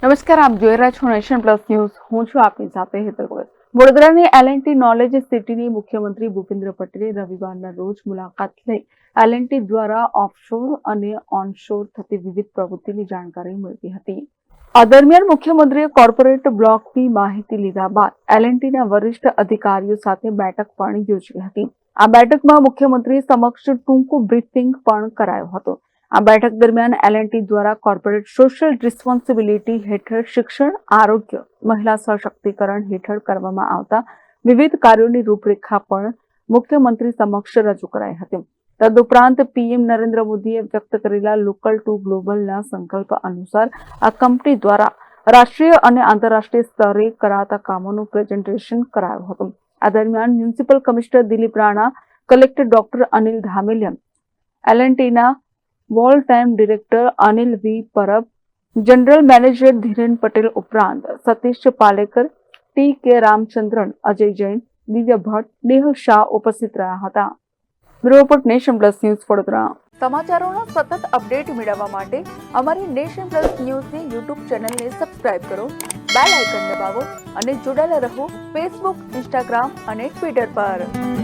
નમસ્કાર, આપ જોઈ રહ્યા છો નેશન પ્લસ ન્યૂઝ. હું છું આપની સાથે હેતલ ગોયલ. વડોદરાની L&T નોલેજ સિટીની મુખ્યમંત્રી ભૂપેન્દ્ર પટેલે રવિવારના રોજ મુલાકાત લઈ L&T દ્વારા ઓફશોર અને ઓનશોર થતી વિવિધ પ્રવૃત્તિની જાણકારી મેળવી હતી. આ દરમિયાન મુખ્યમંત્રીએ કોર્પોરેટ બ્લોકની માહિતી લીધા બાદ L&Tના વરિષ્ઠ અધિકારીઓ સાથે બેઠક પણ યોજી હતી. આ બેઠકમાં મુખ્યમંત્રી સમક્ષ ટૂંકું બ્રીફિંગ પણ કરાયો હતો. આ બેઠક દરમિયાન L&T દ્વારા કોર્પોરેટ સોશિયલ રિસ્પોન્સિબિલિટી હેઠળ શિક્ષણ, આરોગ્ય, મહિલા સશક્તિકરણ હેઠળ કરવામાં આવતા વિવિધ કાર્યોની રૂપરેખા પણ મુખ્યમંત્રી સમક્ષ રજૂ કરાઈ હતી. તદુપરાંત PM નરેન્દ્ર મોદીએ વ્યક્ત કરેલા લોકલ ટુ ગ્લોબલના સંકલ્પ અનુસાર આ કંપની દ્વારા રાષ્ટ્રીય અને આંતરરાષ્ટ્રીય સ્તરે કરાતા કામોનું પ્રેઝન્ટેશન કરાયું હતું. આ દરમિયાન municipal commissioner Dilip Rana, collector doctor Anil Dhameliya, L&Tના whole time director Anil V. Parab, general manager Dhiren Patel ઉપરાંત સતીશ પાલેકર, T.K. રામચંદ્રન, અજય જૈન, દિવ્ય ભટ્ટ, નેહલ શાહ ઉપસ્થિત રહ્યા હતા. Bureau report, nation plus news, Vadodara. સમાચારોના સતત અપડેટ મેળવવા માટે અમારી નેશન પ્લસ ન્યૂઝની યુટ્યુબ ચેનલને સબસ્ક્રાઇબ કરો, બેલ આઇકન દબાવો અને જોડાયેલા રહો ફેસબુક, ઇન્સ્ટાગ્રામ અને ટ્વિટર પર.